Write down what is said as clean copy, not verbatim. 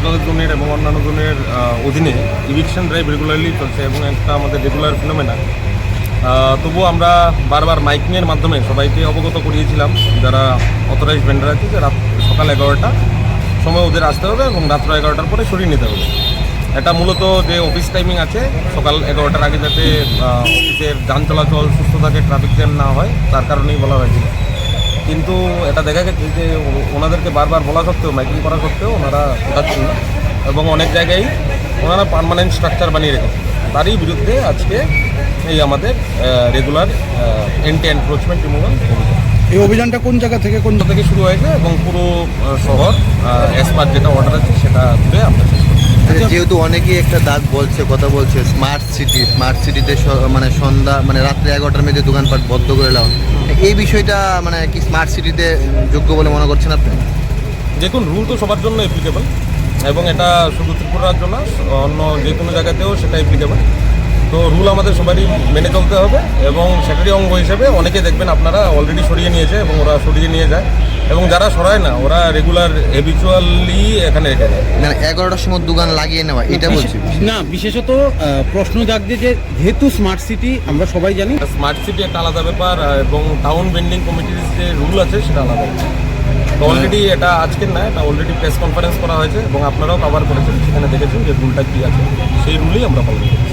Central জোনের এবং অন্যান্য জোনের অধীনে ইভিকশন ড্রাইভ রেগুলারলি চলছে এবং একটা আমাদের রেগুলার ফিনোমেনা। তবুও আমরা বারবার মাইকিংয়ের মাধ্যমে সবাইকে অবগত করিয়েছিলাম যারা অথরাইজড ভেন্ডার আছে যে সকাল 11টা সময় ওদের আসতে হবে এবং রাত্র 11টার পরে সরিয়ে নিতে হবে। এটা মূলত যে অফিস টাইমিং আছে সকাল 11টার আগে যাতে অফিসের যান চলাচল সুস্থ থাকে, ট্রাফিক জ্যাম না হয়, তার কারণেই বলা হয়েছিল। কিন্তু এটা দেখা গেছে যে ওনাদেরকে বারবার বলা সত্ত্বেও, মাইকিং করা সত্ত্বেও ওনারা ওঠাচ্ছেন না এবং অনেক জায়গায় ওনারা পার্মানেন্ট স্ট্রাকচার বানিয়ে রেখেছে। তারই বিরুদ্ধে আজকে এই আমাদের রেগুলার এন্টি এনক্রোচমেন্ট রিমুভাল অভিযান। এই অভিযানটা কোন জায়গা থেকে থেকে শুরু হয়েছে এবং পুরো শহর অ্যাজ পার যেটা অর্ডার আছে সেটা ধরে আমরা শেষ করছি। যেহেতু অনেকেই একটা দাগ বলছে, কথা বলছে স্মার্ট সিটিতে মানে সন্ধ্যা মানে রাত্রে 11টার মধ্যে দোকানপাট বন্ধ করে দেওয়া, এই বিষয়টা মানে কি স্মার্ট সিটিতে যোগ্য বলে মনে করছেন আপনি? দেখুন, রুল তো সবার জন্য অ্যাপ্লিকেবল এবং এটা শুধু ত্রিপুরার জন্য, অন্য যে কোনো জায়গাতেও সেটা অ্যাপ্লিকেবল। তো রুল আমাদের সবারই মেনে চলতে হবে এবং সেটারই অঙ্গ হিসেবে অনেকে দেখবেন আপনারা অলরেডি সরিয়ে নিয়েছে এবং ওরা সরিয়ে নিয়ে যায় এবং যারা সরায় না ওরা রেগুলার হ্যাবিচুয়ালি এখানে রেখে যায়। মানে 11টার সময় দোকান লাগিয়ে নেওয়া, এটা বলছি না। বিশেষত প্রশ্ন জাগছে যে যেহেতু স্মার্ট সিটি আমরা সবাই জানি, স্মার্ট সিটি একটা আলাদা ব্যাপার এবং টাউন ভেন্ডিং কমিটির যে রুল আছে সেটা আলাদা ব্যাপার। তো অলরেডি এটা আজকের না, এটা অলরেডি প্রেস কনফারেন্স করা হয়েছে এবং আপনারাও কভার করেছেন, সেখানে দেখেছেন যে রুলটা কী আছে, সেই রুলই আমরা ফলো করছি।